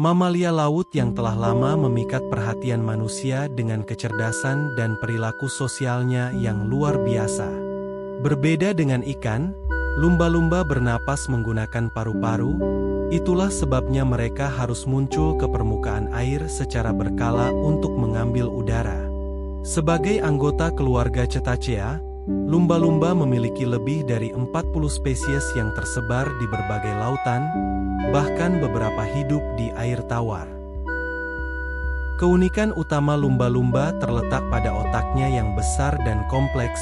Mamalia laut yang telah lama memikat perhatian manusia dengan kecerdasan dan perilaku sosialnya yang luar biasa. Berbeda dengan ikan, lumba-lumba bernapas menggunakan paru-paru, itulah sebabnya mereka harus muncul ke permukaan air secara berkala untuk mengambil udara. Sebagai anggota keluarga Cetacea, lumba-lumba memiliki lebih dari 40 spesies yang tersebar di berbagai lautan, bahkan beberapa hidup di air tawar. Keunikan utama lumba-lumba terletak pada otaknya yang besar dan kompleks,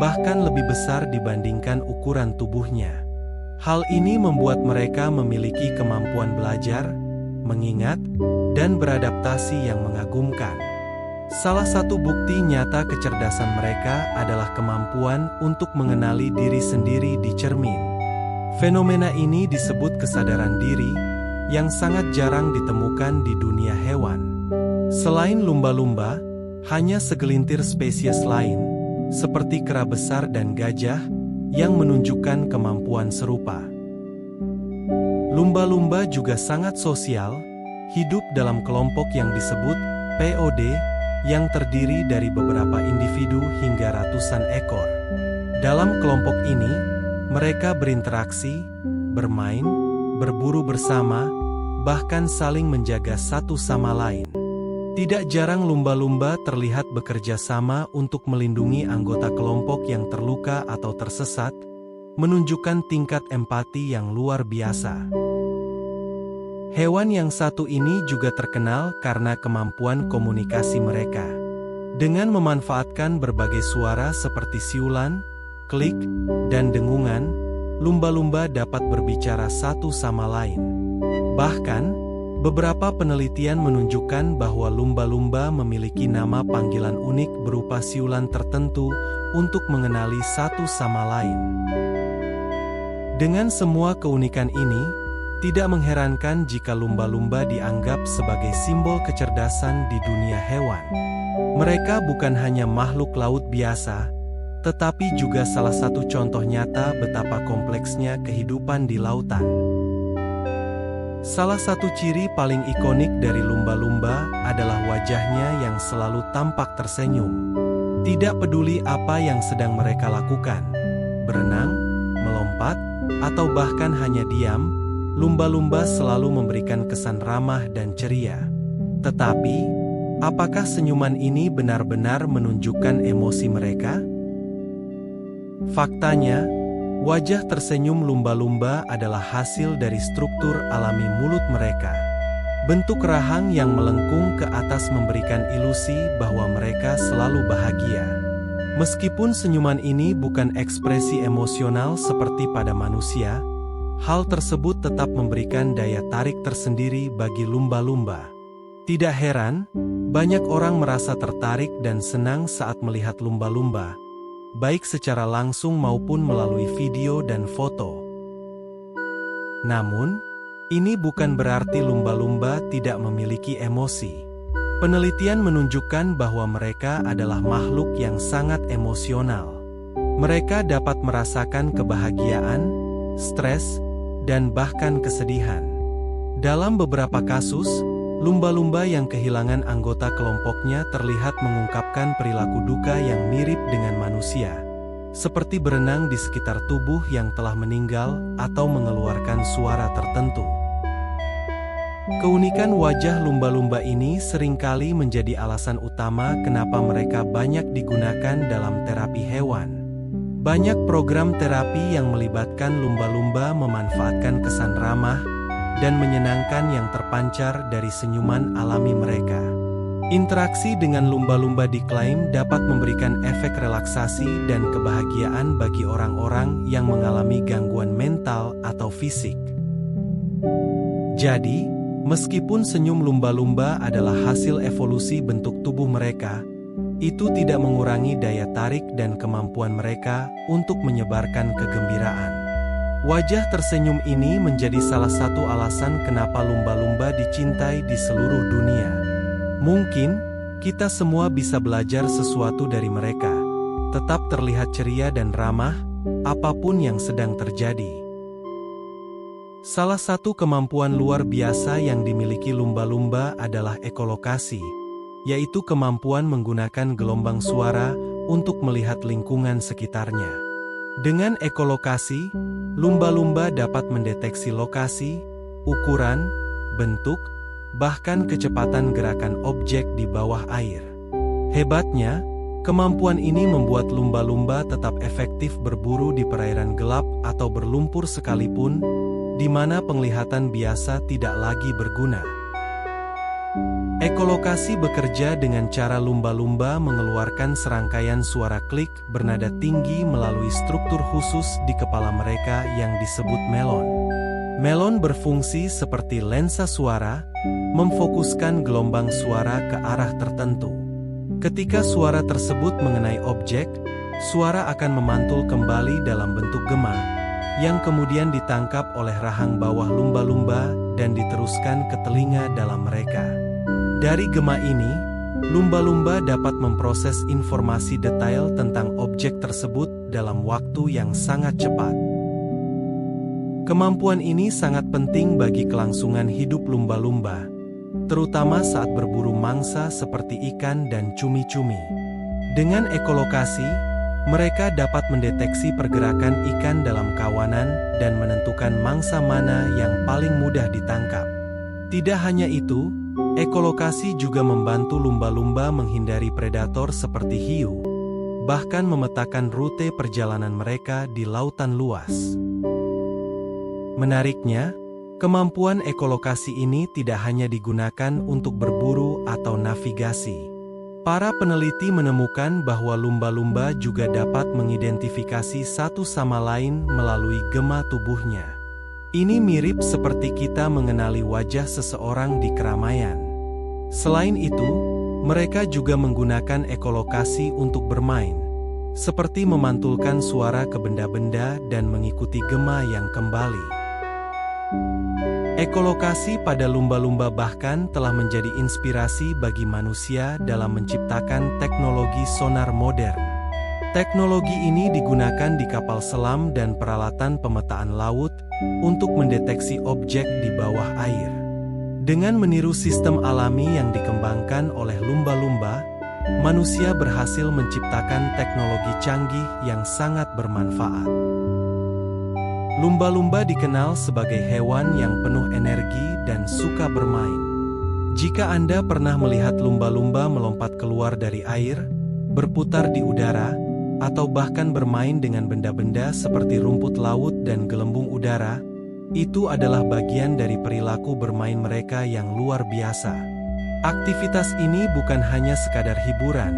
bahkan lebih besar dibandingkan ukuran tubuhnya. Hal ini membuat mereka memiliki kemampuan belajar, mengingat, dan beradaptasi yang mengagumkan. Salah satu bukti nyata kecerdasan mereka adalah kemampuan untuk mengenali diri sendiri di cermin. Fenomena ini disebut kesadaran diri, yang sangat jarang ditemukan di dunia hewan. Selain lumba-lumba, hanya segelintir spesies lain, seperti kera besar dan gajah, yang menunjukkan kemampuan serupa. Lumba-lumba juga sangat sosial, hidup dalam kelompok yang disebut POD, yang terdiri dari beberapa individu hingga ratusan ekor. Dalam kelompok ini, mereka berinteraksi, bermain, berburu bersama, bahkan saling menjaga satu sama lain. Tidak jarang lumba-lumba terlihat bekerja sama untuk melindungi anggota kelompok yang terluka atau tersesat, menunjukkan tingkat empati yang luar biasa. Hewan yang satu ini juga terkenal karena kemampuan komunikasi mereka. Dengan memanfaatkan berbagai suara seperti siulan, klik, dan dengungan, lumba-lumba dapat berbicara satu sama lain. Bahkan, beberapa penelitian menunjukkan bahwa lumba-lumba memiliki nama panggilan unik berupa siulan tertentu untuk mengenali satu sama lain. Dengan semua keunikan ini, tidak mengherankan jika lumba-lumba dianggap sebagai simbol kecerdasan di dunia hewan. Mereka bukan hanya makhluk laut biasa, tetapi juga salah satu contoh nyata betapa kompleksnya kehidupan di lautan. Salah satu ciri paling ikonik dari lumba-lumba adalah wajahnya yang selalu tampak tersenyum. Tidak peduli apa yang sedang mereka lakukan, berenang, melompat, atau bahkan hanya diam, lumba-lumba selalu memberikan kesan ramah dan ceria. Tetapi, apakah senyuman ini benar-benar menunjukkan emosi mereka? Faktanya, wajah tersenyum lumba-lumba adalah hasil dari struktur alami mulut mereka. Bentuk rahang yang melengkung ke atas memberikan ilusi bahwa mereka selalu bahagia. Meskipun senyuman ini bukan ekspresi emosional seperti pada manusia, hal tersebut tetap memberikan daya tarik tersendiri bagi lumba-lumba. Tidak heran, banyak orang merasa tertarik dan senang saat melihat lumba-lumba, baik secara langsung maupun melalui video dan foto. Namun, ini bukan berarti lumba-lumba tidak memiliki emosi. Penelitian menunjukkan bahwa mereka adalah makhluk yang sangat emosional. Mereka dapat merasakan kebahagiaan, stres, dan bahkan kesedihan. Dalam beberapa kasus, lumba-lumba yang kehilangan anggota kelompoknya terlihat mengungkapkan perilaku duka yang mirip dengan manusia, seperti berenang di sekitar tubuh yang telah meninggal atau mengeluarkan suara tertentu. Keunikan wajah lumba-lumba ini seringkali menjadi alasan utama kenapa mereka banyak digunakan dalam terapi hewan. Banyak program terapi yang melibatkan lumba-lumba memanfaatkan kesan ramah dan menyenangkan yang terpancar dari senyuman alami mereka. Interaksi dengan lumba-lumba diklaim dapat memberikan efek relaksasi dan kebahagiaan bagi orang-orang yang mengalami gangguan mental atau fisik. Jadi, meskipun senyum lumba-lumba adalah hasil evolusi bentuk tubuh mereka, itu tidak mengurangi daya tarik dan kemampuan mereka untuk menyebarkan kegembiraan. Wajah tersenyum ini menjadi salah satu alasan kenapa lumba-lumba dicintai di seluruh dunia. Mungkin, kita semua bisa belajar sesuatu dari mereka. Tetap terlihat ceria dan ramah, apapun yang sedang terjadi. Salah satu kemampuan luar biasa yang dimiliki lumba-lumba adalah ekolokasi, yaitu kemampuan menggunakan gelombang suara untuk melihat lingkungan sekitarnya. Dengan ekolokasi, lumba-lumba dapat mendeteksi lokasi, ukuran, bentuk, bahkan kecepatan gerakan objek di bawah air. Hebatnya, kemampuan ini membuat lumba-lumba tetap efektif berburu di perairan gelap atau berlumpur sekalipun, di mana penglihatan biasa tidak lagi berguna. Ekolokasi bekerja dengan cara lumba-lumba mengeluarkan serangkaian suara klik bernada tinggi melalui struktur khusus di kepala mereka yang disebut melon. Melon berfungsi seperti lensa suara, memfokuskan gelombang suara ke arah tertentu. Ketika suara tersebut mengenai objek, suara akan memantul kembali dalam bentuk gema, yang kemudian ditangkap oleh rahang bawah lumba-lumba dan diteruskan ke telinga dalam mereka. Dari gema ini, lumba-lumba dapat memproses informasi detail tentang objek tersebut dalam waktu yang sangat cepat. Kemampuan ini sangat penting bagi kelangsungan hidup lumba-lumba, terutama saat berburu mangsa seperti ikan dan cumi-cumi. Dengan ekolokasi, mereka dapat mendeteksi pergerakan ikan dalam kawanan dan menentukan mangsa mana yang paling mudah ditangkap. Tidak hanya itu, ekolokasi juga membantu lumba-lumba menghindari predator seperti hiu, bahkan memetakan rute perjalanan mereka di lautan luas. Menariknya, kemampuan ekolokasi ini tidak hanya digunakan untuk berburu atau navigasi. Para peneliti menemukan bahwa lumba-lumba juga dapat mengidentifikasi satu sama lain melalui gema tubuhnya. Ini mirip seperti kita mengenali wajah seseorang di keramaian. Selain itu, mereka juga menggunakan ekolokasi untuk bermain, seperti memantulkan suara ke benda-benda dan mengikuti gema yang kembali. Ekolokasi pada lumba-lumba bahkan telah menjadi inspirasi bagi manusia dalam menciptakan teknologi sonar modern. Teknologi ini digunakan di kapal selam dan peralatan pemetaan laut untuk mendeteksi objek di bawah air. Dengan meniru sistem alami yang dikembangkan oleh lumba-lumba, manusia berhasil menciptakan teknologi canggih yang sangat bermanfaat. Lumba-lumba dikenal sebagai hewan yang penuh energi dan suka bermain. Jika Anda pernah melihat lumba-lumba melompat keluar dari air, berputar di udara, atau bahkan bermain dengan benda-benda seperti rumput laut dan gelembung udara, itu adalah bagian dari perilaku bermain mereka yang luar biasa. Aktivitas ini bukan hanya sekadar hiburan,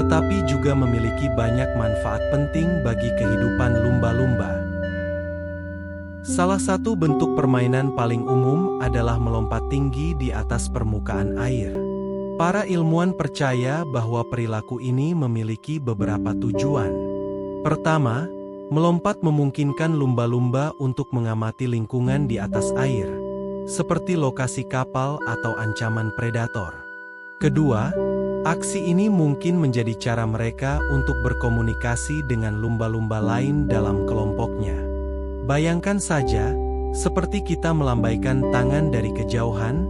tetapi juga memiliki banyak manfaat penting bagi kehidupan lumba-lumba. Salah satu bentuk permainan paling umum adalah melompat tinggi di atas permukaan air. Para ilmuwan percaya bahwa perilaku ini memiliki beberapa tujuan. Pertama, melompat memungkinkan lumba-lumba untuk mengamati lingkungan di atas air, seperti lokasi kapal atau ancaman predator. Kedua, aksi ini mungkin menjadi cara mereka untuk berkomunikasi dengan lumba-lumba lain dalam kelompoknya. Bayangkan saja, seperti kita melambaikan tangan dari kejauhan,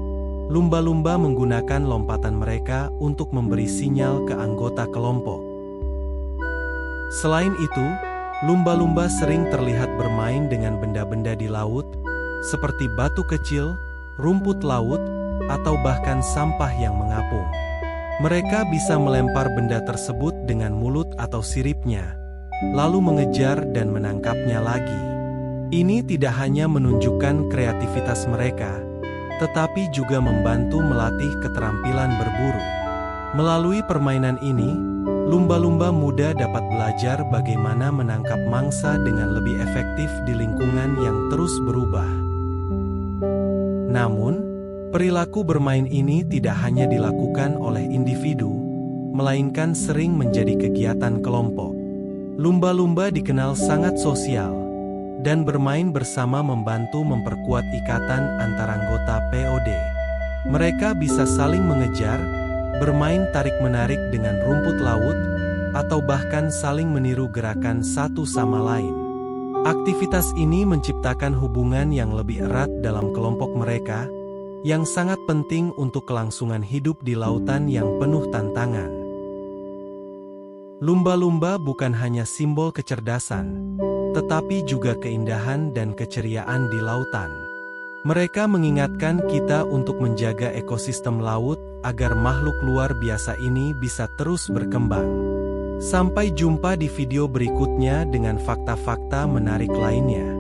lumba-lumba menggunakan lompatan mereka untuk memberi sinyal ke anggota kelompok. Selain itu, lumba-lumba sering terlihat bermain dengan benda-benda di laut, seperti batu kecil, rumput laut, atau bahkan sampah yang mengapung. Mereka bisa melempar benda tersebut dengan mulut atau siripnya, lalu mengejar dan menangkapnya lagi. Ini tidak hanya menunjukkan kreativitas mereka, tetapi juga membantu melatih keterampilan berburu. Melalui permainan ini, lumba-lumba muda dapat belajar bagaimana menangkap mangsa dengan lebih efektif di lingkungan yang terus berubah. Namun, perilaku bermain ini tidak hanya dilakukan oleh individu, melainkan sering menjadi kegiatan kelompok. Lumba-lumba dikenal sangat sosial, dan bermain bersama membantu memperkuat ikatan antara anggota POD. Mereka bisa saling mengejar, bermain tarik-menarik dengan rumput laut, atau bahkan saling meniru gerakan satu sama lain. Aktivitas ini menciptakan hubungan yang lebih erat dalam kelompok mereka, yang sangat penting untuk kelangsungan hidup di lautan yang penuh tantangan. Lumba-lumba bukan hanya simbol kecerdasan, tetapi juga keindahan dan keceriaan di lautan. Mereka mengingatkan kita untuk menjaga ekosistem laut agar makhluk luar biasa ini bisa terus berkembang. Sampai jumpa di video berikutnya dengan fakta-fakta menarik lainnya.